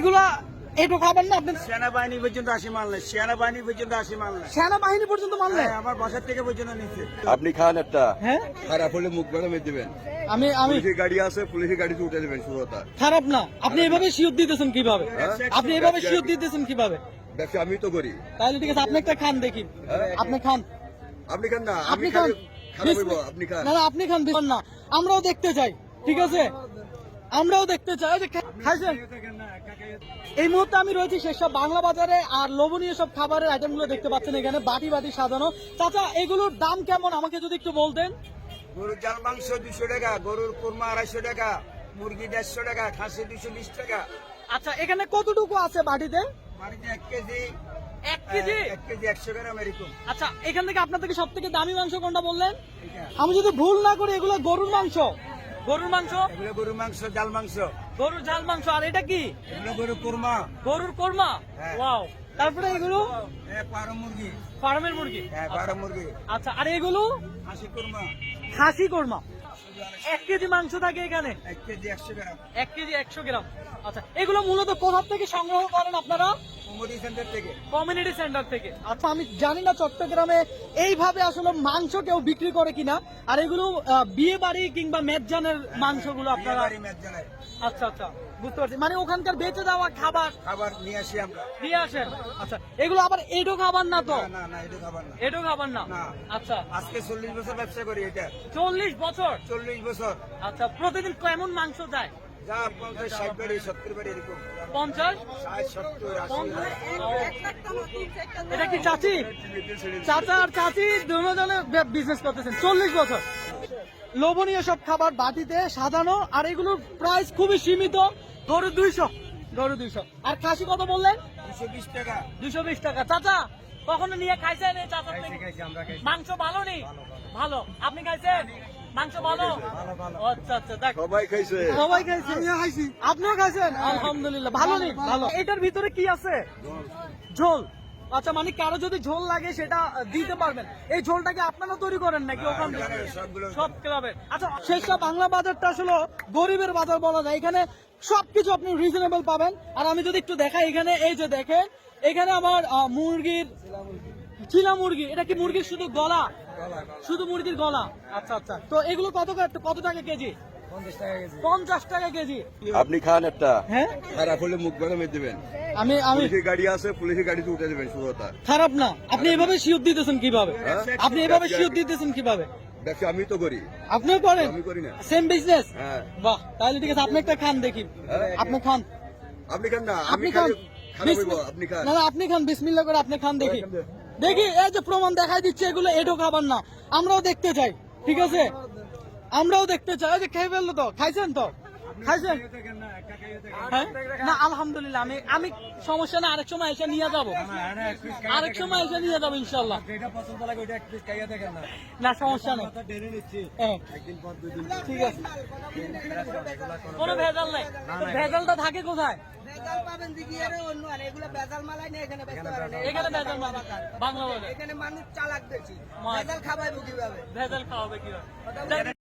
এগুলা একটু খাবেন না আপনার? সেনাবাহিনী পর্যন্ত আসি মানলে, সেনাবাহিনী পর্যন্ত আসি মানলে, সেনাবাহিনী পর্যন্ত মানলে? আমার বাসার থেকে পর্যন্ত নিচ্ছে। আপনি খান একটা, হ্যাঁ খারাপ হলে মুখ বেড়ে দিবেন। আমি পুলিশের গাড়ি আছে, পুলিশের গাড়িতে উঠে দেবেন শুরুটা। খারাপ না, আপনি এভাবে শিওর দিতেছেন কিভাবে? আপনি এভাবে শিওর দিতেছেন কিভাবে? ব্যবসা আমি তো করি। তাহলে ঠিক আছে, আপনি একটা খান দেখি। আপনি খান, আপনি খান না, আপনি আমি খান। খারাপ হইব, আপনি খান। না না, আপনি খান, না আমরাও দেখতে চাই, ঠিক আছে? আমরাও দেখতে চাই। যে খাইছেন? এই মুহূর্তে আমি রয়েছি শেরশাহ বাংলা বাজারে, আর লোভনীয় সব খাবারের আইটেমগুলো দেখতে পাচ্ছেন এখানে বাটি বাটি সাজানো। চাচা, এগুলোর দাম কেমন আমাকে যদি একটু বলতেন? গরুর জাল মাংস 200 টাকা, গরুর কোরমা 250 টাকা, মুরগি 150 টাকা, খাসি 220 টাকা। আচ্ছা, এখানে কতটুকু আছে বাটিতে? বাড়িতে 1 কেজি, 1 কেজি? 1 কেজি 100 গ্রাম এরকম। আচ্ছা, এখান থেকে আপনার থেকে সব থেকে দামি মাংস কোনটা বললেন? আমি যদি ভুল না করি এগুলো গরুর মাংস। গরুর মাংস? এগুলো গরুর মাংস, জাল মাংস। গরুর ঝাল মাংস। আর এটা কি? এগুলো গরুর কোরমা। গরুর কোরমা। হ্যাঁ। ওয়াও। তারপরে এগুলো পাড়া মুরগি। ফার্মের মুরগি। হ্যাঁ, পাড়া মুরগি। আচ্ছা, আর এগুলো খাসি কোরমা খাসি কোরমা। 1 কেজি মাংস থাকে এখানে? 1 কেজি 100 গ্রাম। 1 কেজি 100 গ্রাম। আচ্ছা, এগুলো মূলত কোথা থেকে সংগ্রহ করেন আপনারা? কমিউনিটি সেন্টার থেকে। কমিউনিটি সেন্টার থেকে। আচ্ছা, আমি জানি না চট্টগ্রামে এইভাবে আসলে মাংস কেউ বিক্রি করে কিনা। আর এগুলো বিয়ে বাড়ি কিংবা মেজজানের মাংসগুলো আপনারা? বাড়ি ম্যাচ জানাই। আচ্ছা আচ্ছা, বুঝতে পারছি। মানে ওখানকার বেঁচে দেওয়া খাবার খাবার নিয়ে আসি আমরা। দিয়ে আসেন? আচ্ছা, এগুলো আবার এডো খাবার না তো? না না না, এটা খাবার না। এডো খাবার না? না। আচ্ছা, আজকে 40 বছর ব্যবসা করি এটা। 40 বছর? 40 বছর। আচ্ছা, প্রতিদিন কেমন মাংস যায়? যা 50 60 বাড়ি 70 বাড়ি এরকম। 50? 60 70 80। এটা কি চাচি? চাচা আর চাচি দুজনে বিজনেস করতেছেন 40 বছর। লোভনীয় সব খাবার বাটিতে সাজানো, আর এগুলোর প্রাইস খুবই সীমিত। গরু 200, গরু 200। আর খাসি কত বললেন? 220 টাকা। 220 টাকা। চাচা, কখনো নিয়ে খাইছেন এই চাচা? মাংস ভালো নেই? ভালো। আপনি খাইছেন মাংস? ভালো। আচ্ছা আচ্ছা, দেখ সবাই খাইছে। সবাই খাইছে। আমিও খাইছি। আপনিও খাইছেন? আলহামদুলিল্লাহ। ভালো নেই? ভালো। এটার ভিতরে কি আছে? ঝোল। আচ্ছা, মানে কারো যদি ঝোল লাগে সেটা দিতে পারবেন। এই ঝোলটাকে আপনারা তৈরি করেন নাকি ওখান থেকে? সব ক্লাবের। আচ্ছা, শেরশাহ বাংলা বাজারটা আসলে গরিবের বাজার বলা যায়। এখানে সবকিছু আপনি রিজনেবল পাবেন। আর আমি যদি একটু দেখাই, এখানে এই যে দেখেন, এখানে আমার মুরগির চিলা মুরগি। এটা কি মুরগির শুধু গলা? শুধু মুরগির গলা। আচ্ছা আচ্ছা, তো এগুলো কত টাকা কেজি? 50 টাকা কেজি। আপনি খান একটা, হ্যাঁ খারাপ হলে মুখ বেড়ে দিবেন। আমি পুলিশের গাড়ি আছে, পুলিশের গাড়িতে উঠে দেবেন শুরুটা। খারাপ না, আপনি এভাবে শিওর দিতেছেন কিভাবে? আপনি এভাবে শিওর দিতেছেন কিভাবে? ব্যবসা আমি তো করি। আপনিও করেন? আমি করি না। Same business? হ্যাঁ। বাহ, তাহলে ঠিক আছে, আপনি একটা খান দেখি। আপনি খান, আপনি খান না, আমি আপনি খান। খারাপ হইব, আপনি খান। না না, আপনি খান, বিসমিল্লাহ করে আপনি খান দেখি। দেখি, এই যে প্রমাণ দেখাই দিচ্ছে, এগুলো এটো খাবার না। আমরাও দেখতে চাই, ঠিক আছে? আমরাও দেখতে চাই। এই যে খেয়ে ফেললো তো, খাইছেন তো? খাইছেন? হ্যাঁ? না, আলহামদুলিল্লাহ। আমি সমস্যা না, আরেক সময় এসে নিয়ে যাবো। আরেক সময় এসে নিয়ে যাবো ইনশাল্লাহ। না, সমস্যা নেই। হ্যাঁ, ঠিক আছে। কোনো ভেজাল নাই। ভেজালটা থাকে কোথায়? বেজাল পাবেন দিকে অন্য আর এগুলো বেজাল মালাই নেই এখানে বেচতে পারেন না। এখানে ভেজাল মাল বাংলা বলে। এখানে মানুষ চালাক বেশি, মাল। বেজাল খাওয়াইবো কিভাবে? ভেজাল খাওয়াবে কিভাবে?